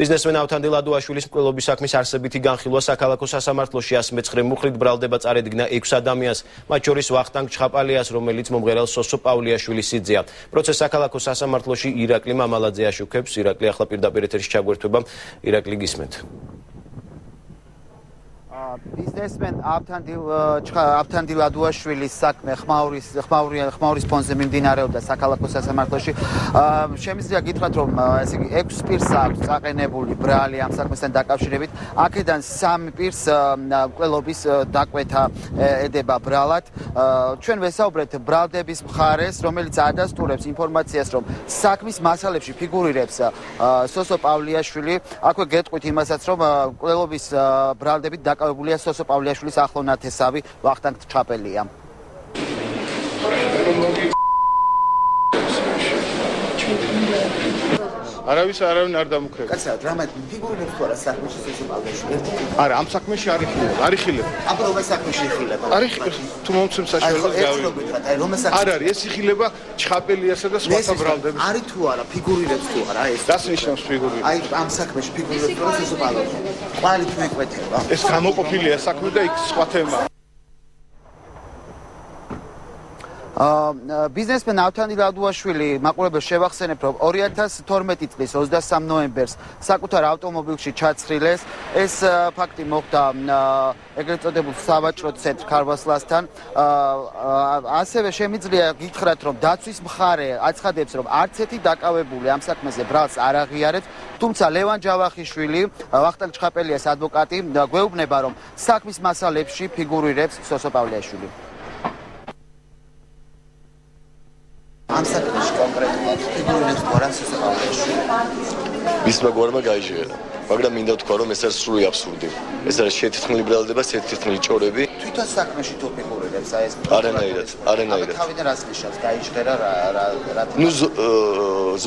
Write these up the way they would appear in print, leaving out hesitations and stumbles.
Biznesmen ავთანდილ ადუაშვილის მკვლელობის საქმის არსებითი განხილვა საქალაქო სასამართლოში 109 მუხლით ბრალდება წარედგინა 6 ადამიანს, მათ შორის ვახტანგ ჩხაპალიას, რომელიც მომღერალ სოსო პავლიაშვილის სიძეა. პროცესს საქალაქო სასამართლოში ირაკლი მამალაძე აშუქებს. ირაკლი ახლა პირდაპირ ეთერში ჩაგვერთვება. ირაკლი გისმენთ. Biznesmen ავთანდილ ადუაშვილის საქმე ხმაურის ფონზე მიმდინარეობდა საქალაქო სასამართლოში. Შემიძლია გითხრათ, რომ ესე იგი 6 პირს აქვს წაყენებული ბრალი ამ საქმესთან დაკავშირებით. აქედან 3 პირს მკვლელობის დაკვეთა ედება ბრალად. ჩვენ ვესაუბრეთ ბრალდების მხარეს, რომელიც ადასტურებს ინფორმაციას, რომ საქმის მასალებში ფიგურირებს სოსო პავლიაშვილი. აქვე გეტყვით იმასაც, რომ მკვლელობის ბრალდებით დაკავებული სოსო პავლიაშვილის ახლო ნათესავი ვახტანგ ჩხაპელია. არავინ არ დამუქრება. კაცო, რამე ფიგურირებს თუ არა საქმეში სოსო პავლიაშვილი? არა, ამ საქმეში არ იხილება. აბა რომელ საქმეში იხილება? თუ მომცემ საშუალებას გავიგოთ. აი რომელ საქმეში? არ არის, ეს იხილება ჩხაპელიასა და სხვათა ბრალდებს. არის თუ არა, ფიგურირებს თუ არა ეს? რას ნიშნავს ფიგურირება? აი ამ საქმეში ფიგურირებს თუ არა სოსო პავლიაშვილი? ყვალი თუ ეკვეთება? ეს გამოყოფილია საქმე და იქ სხვა თემაა. Biznesmen ავთანდილ ადუაშვილი მაყურებელს შევახსენებ, რომ 2012 წლის 23 ნოემბერს საკუთარ ავტომობილში ჩაცხრილეს. ეს ფაქტი მოხდა ეგრეთ წოდებულ სავაჭრო ცენტრ ქარვასლასთან. ასევე შემიძლია გითხრათ, რომ დაცვის მხარე აცხადებს, რომ არც ერთი დაკავებული ამ საქმეზე ბრალს არ აღიარებს, თუმცა ლევან ჯავახიშვილი, ვახტანგ ჩხაპელიას ადვოკატი, გვეუბნება, რომ საქმის მასალებში ფიგურირებს სოსო პავლიაშვილი. ამ საქმეში კონკრეტულად ფიგურირებს თუ არა სოსო პავლიაშვილი? მისმა გვარმა გაიჟღერა, მაგრამ მინდა ვთქვა, რომ ეს არის სრული აბსურდი. ეს არის შეთითქმული ბრალდება, შეთითქმული ჭორები. თვითონ საქმეში თუ ფიგურირებს აი ეს არანაირად. თავიდან რას ნიშნავს გაიჟღერა რა? ნუ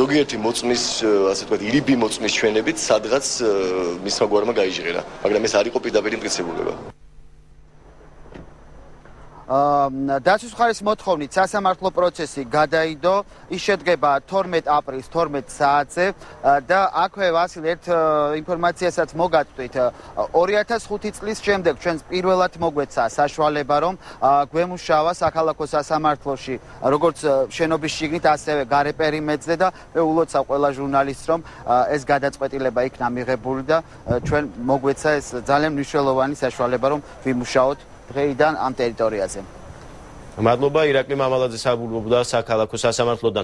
ზოგიერთი მოწმის, ასე ვთქვათ, ირიბი მოწმის ჩვენებით, სადღაც მისმა გვარმა გაიჟღერა, მაგრამ ეს არ იყო პირდაპირ მტკიცებულება. დაცვის მხარის მოთხოვნით სასამართლო პროცესი გადაიდო. ის შედგება 12 აპრილის 12 საათზე და აქვე ვასილ ერთ ინფორმაციასაც მოგაწვით. 2005 წლის შემდეგ ჩვენს პირველად მოგვეცა საშუალება, რომ გვემუშავა საქალაქო სასამართლოში როგორც შენობის შიგნით, ასევე გარე პერიმეტრზე და მე ულოცავ ყველა ჟურნალისტს, რომ ეს გადაწყვეტილება იქნა მიღებული და ჩვენ მოგვეცა ეს ძალიან მნიშვნელოვანი საშუალება, რომ ვიმუშაოთ დღეიდან ამ ტერიტორიაზე. მადლობა ირაკლი მამალაძე საბურავდა საქალაქო სასამართლოდან.